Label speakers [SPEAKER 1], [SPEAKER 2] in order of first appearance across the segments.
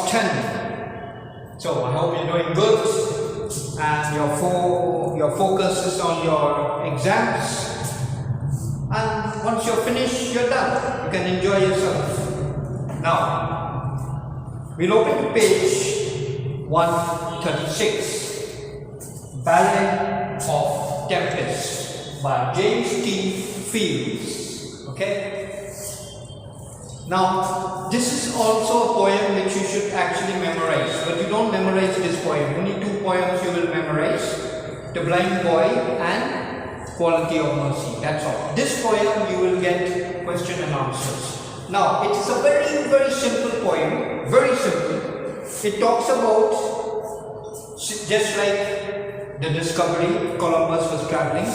[SPEAKER 1] 10. So I hope you're doing good and your focus is on your exams. And once you're finished, you're done. You can enjoy yourself. Now, we'll open to page 136. Ballad of Tempest by James T. Fields. Okay? Now, this is also a poem which you should actually memorize, but you don't memorize this poem. Only two poems you will memorize: The Blind Boy and Quality of Mercy. That's all. This poem you will get question and answers. Now, it is a very, very simple poem. Very simple. It talks about, just like the discovery, Columbus was traveling.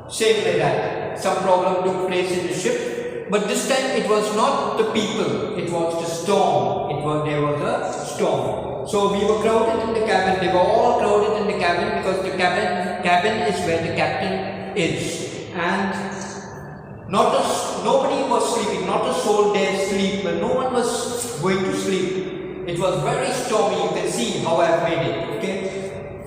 [SPEAKER 1] Same like that. Some problem took place in the ship. But this time it was not the people, it was the storm. There was a storm. So we were crowded in the cabin. They were all crowded in the cabin because the cabin is where the captain is. And nobody was sleeping, not a soul dared sleep, but no one was going to sleep. It was very stormy. You can see how I have made it. Okay?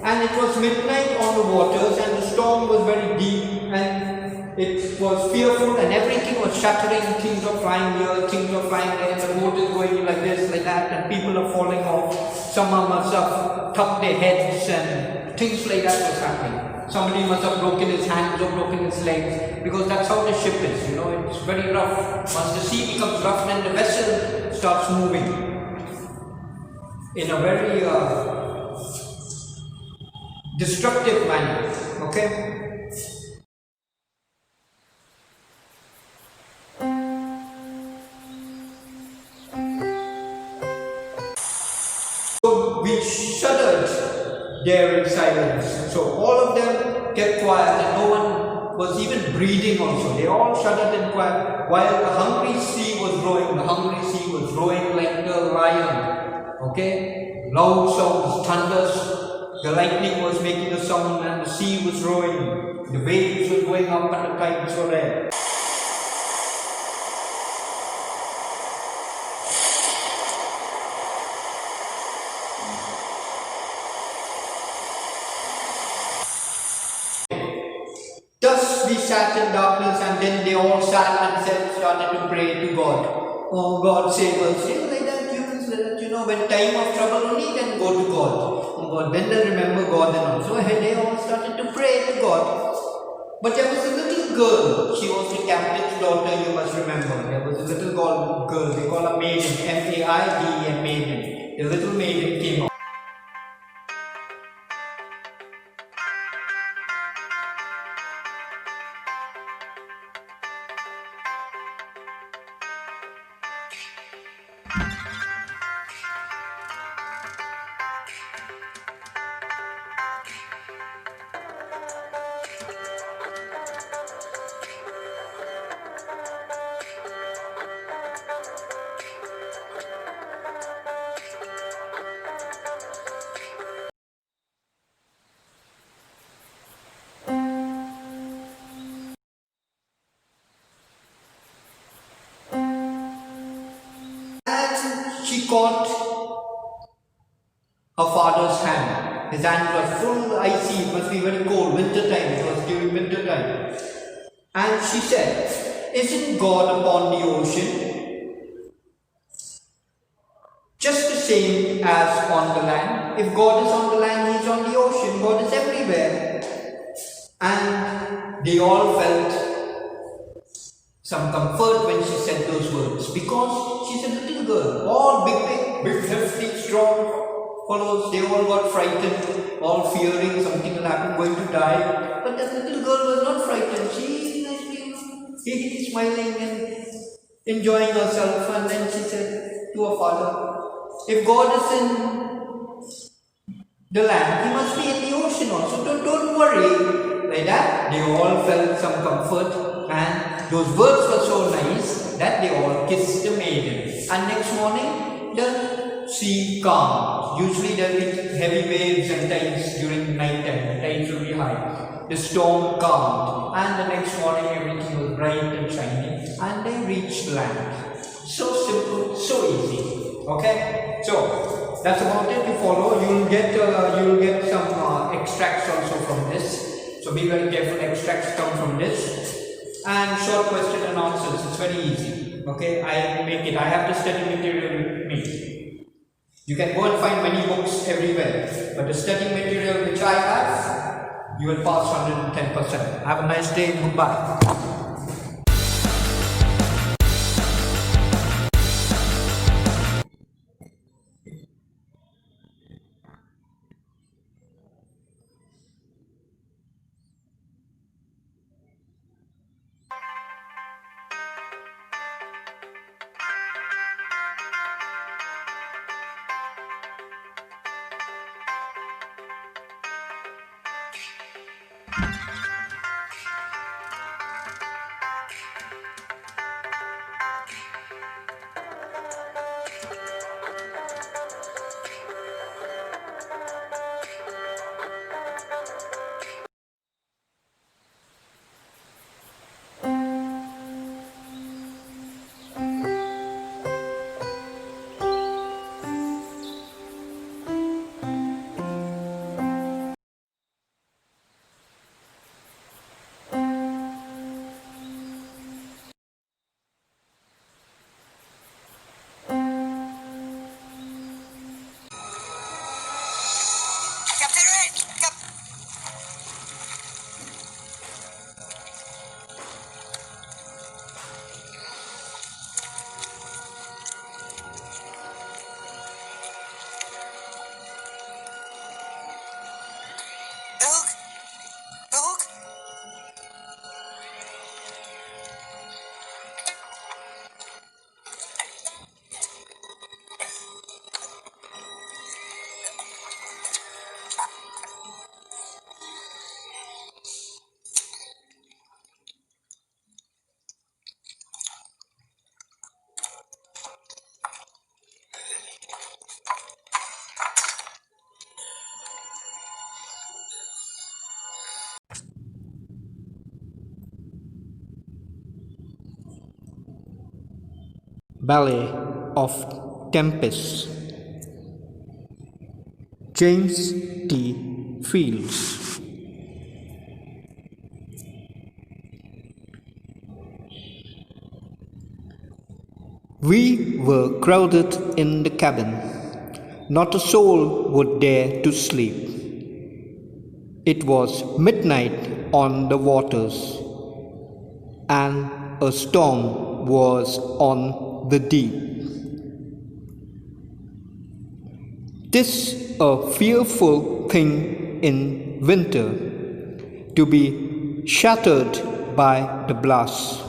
[SPEAKER 1] And it was midnight on the waters, and the storm was very deep, and it was fearful, and everything was shattering. Things are flying here, things are flying there, the boat is going like this, like that, and people are falling off. Someone must have tucked their heads, and things like that was happening. Somebody must have broken his hands or broken his legs, because that's how the ship is, you know, it's very rough. Once the sea becomes rough, then the vessel starts moving in a very destructive manner. Okay? We shuddered there in silence. So all of them kept quiet, and no one was even breathing also. They all shuddered and quiet while the hungry sea was roaring. The hungry sea was roaring like the lion. Okay? Loud sounds, thunders. The lightning was making a sound, and the sea was roaring. The waves were going up and the tides were there. Thus we sat in darkness, and then they all sat and started to pray to God. Oh God, save us. You know, like that, you know, when time of trouble only, then go to God. Oh God, then they remember God and all. So they all started to pray to God. But there was a little girl. She was the captain's daughter, you must remember. There was a little girl. They call her maiden. M-A-I-D-E-N, maiden. The little maiden came out. She caught her father's hand. His hand was full icy, it must be very cold, winter time, it was during winter time. And she said, "Isn't God upon the ocean just the same as on the land? If God is on the land, He is on the ocean, God is everywhere." And they all felt some comfort when she said those words, because she's a little girl. All big, hefty, strong fellows, they all got frightened, all fearing something will happen, going to die. But that little girl was not frightened. She was smiling and enjoying herself. And then she said to her father, "If God is in the land, He must be in the ocean also. Don't worry." Like that, they all felt some comfort, and those words were so nice that they all kissed the maiden. And next morning, the sea calmed. Usually there will be heavy waves and tides during night time. The tides will be high. The storm calmed, and the next morning everything was bright and shiny, and they reached land. So simple, so easy. Okay, so that's about it. You follow. You'll get some extracts also from this. So be very careful. Extracts come from this, and short question and answers. It's very easy. Okay, I make it. I have the study material with me. You can go and find many books everywhere, but the study material which I have, you will pass 110%. Have a nice day. Goodbye. Ballad of Tempest, James T. Fields. We were crowded in the cabin. Not a soul would dare to sleep. It was midnight on the waters, and a storm was on the deep. 'Tis a fearful thing in winter to be shattered by the blast,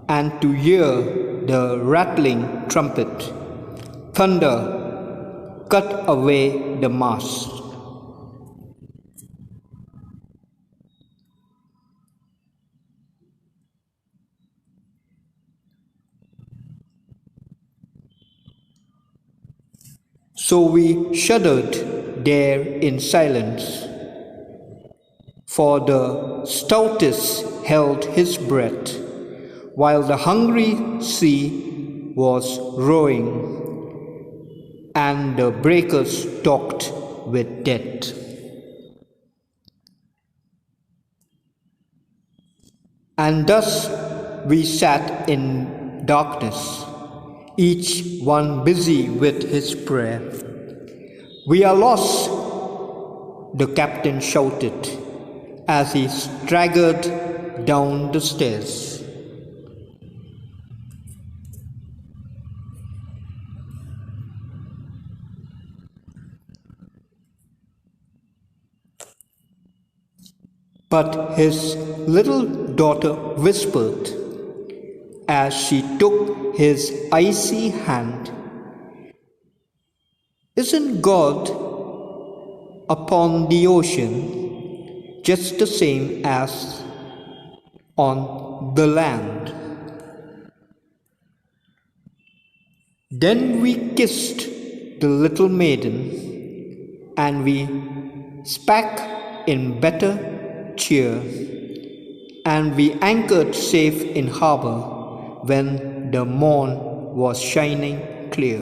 [SPEAKER 1] and to hear the rattling trumpet, thunder cut away the mast. So we shuddered there in silence, for the stoutest held his breath, while the hungry sea was roaring, and the breakers talked with death. And thus we sat in darkness, each one busy with his prayer. "We are lost," the captain shouted as he staggered down the stairs. But his little daughter whispered, as she took his icy hand, "Isn't God upon the ocean just the same as on the land?" Then we kissed the little maiden, and we spake in better cheer, and we anchored safe in harbor when the morn was shining clear.